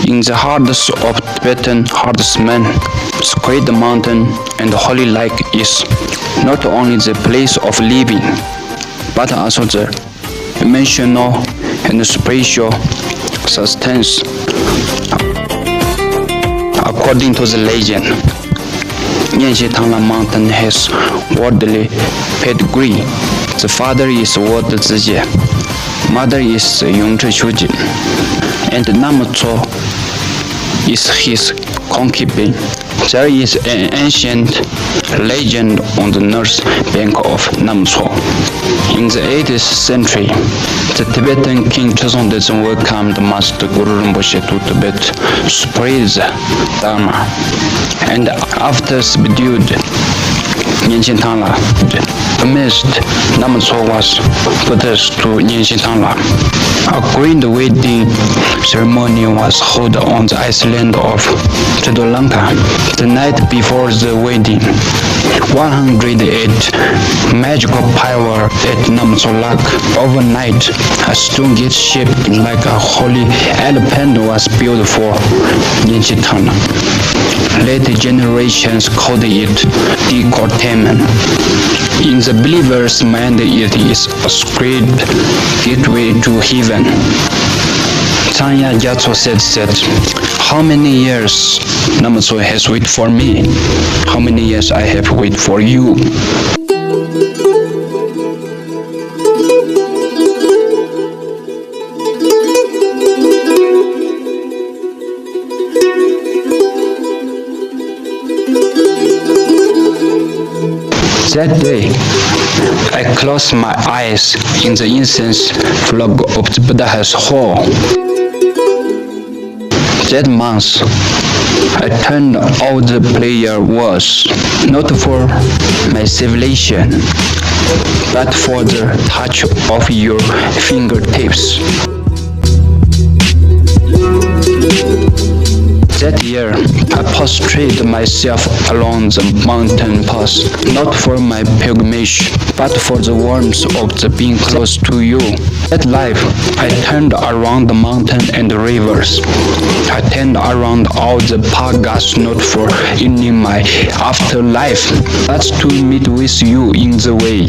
In the hearts of Tibetan herdsmen, sacred mountain and holy lake is not only the place of living, but also the emotional and spiritual sustenance. According to the legend, Yanxi-Tangla mountain has worldly pedigree. The father is Wo Zizhi, mother is Yongzhi Shuji, and Namtso is his concubine. There is an ancient legend on the north bank of Namtso. In the 8th century, the Tibetan king Chezong Dezheng welcomed Master Guru Rinpoche to Tibet to spread the Dharma, and after subdued Yanxi-Tangla, amidst Namtso was put to Yanxi-Tangla. A grand wedding ceremony was held on the island of Sri-Lanka. The night before the wedding, 108 magical power at Namtso Lake. Overnight, a stone gate shaped like a holy elephant was built for Yanxi-Tangla. Later generations called it Dikotamen. In the believer's mind, it is a sacred gateway to heaven. Tanya Gyatso said that, how many years Namtso has waited for me? How many years I have waited for you? That day, I closed my eyes in the incense fog of the Buddha's hall. That month, I turned all the prayer was not for my civilization, but for the touch of your fingertips. That year, I prostrated myself along the mountain path, not for my pilgrimage, but for the warmth of the being close to you. That life, I turned around the mountain and the rivers. I turned around all the pagas, not for ending my afterlife, but to meet with you in the way.